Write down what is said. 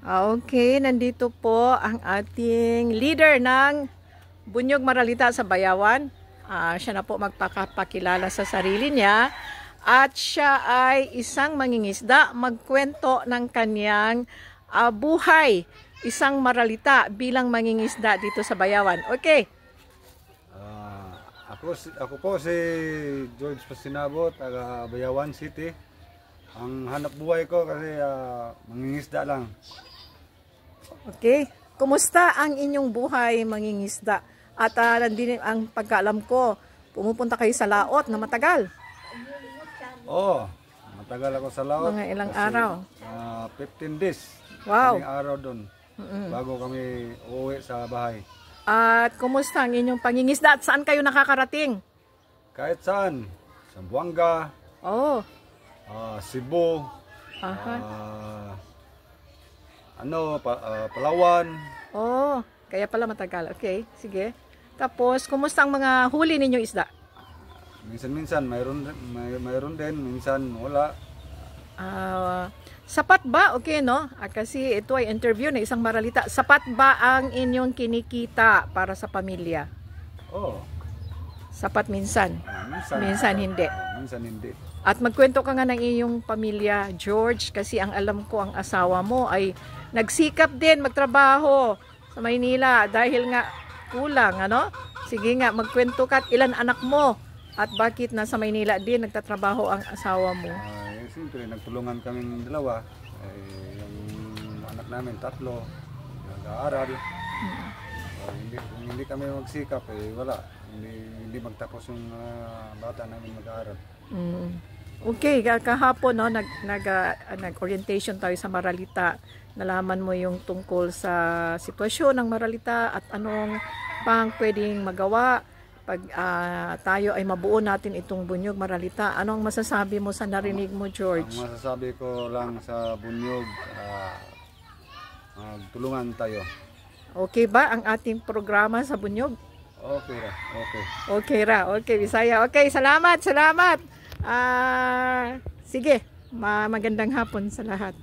Okay, nandito po ang ating leader ng Bunyog Maralita sa Bayawan. Siya na po magpapakilala sa sarili niya. At siya ay isang mangingisda, magkwento ng kanyang buhay. Isang maralita bilang mangingisda dito sa Bayawan. Okay. Ako po si George Pasinabot, taga Bayawan City. Ang hanap buhay ko kasi mangingisda lang. Okay. Kumusta ang inyong buhay mangingisda? At nandun ang pagkaalam ko, pumupunta kayo sa laot na matagal. Oo, matagal ako sa laot. Mga ilang araw? 15 days. Wow. Kaming araw doon. Bago kami uuwi sa bahay. At kumusta ang inyong pangingisda at saan kayo nakakarating? Kahit saan. Zamboanga, Oh. Cebu, Aha. Palawan. Oh, kaya pala matagal. Okay, sige. Tapos, kumusta ang mga huli ninyong isda? Minsan-minsan mayroon din, minsan wala. Sapat ba? Okay, no? Kasi ito ay interview na isang maralita. Sapat ba ang inyong kinikita para sa pamilya? Oo. Sapat minsan? Minsan hindi. Minsan hindi. At magkwento ka nga ng iyong pamilya, George, kasi ang alam ko ang asawa mo ay nagsikap din magtrabaho sa Maynila dahil nga kulang, ano? Sige nga, magkwento ka at ilan anak mo at bakit nasa Maynila din nagtatrabaho ang asawa mo? Siyempre, nagtulungan kaming dalawa. Yung anak namin, 3, nag-aaral. Hindi kami magsikap, wala. Hindi magtapos yung bata namin mag-aaral. Okay, kahapon no, nag-orientation tayo sa maralita. Nalaman mo yung tungkol sa sitwasyon ng maralita at anong pang pwedeng magawa pag tayo ay mabuo natin itong Bunyog Maralita. Anong masasabi mo sa narinig mo, George? Ang masasabi ko lang sa Bunyog, tulungan tayo. Okay ba ang ating programa sa Bunyog? Okay ra, okay. Okay ra, okay, Bisaya. Okay, salamat. Sige, magandang hapon sa lahat.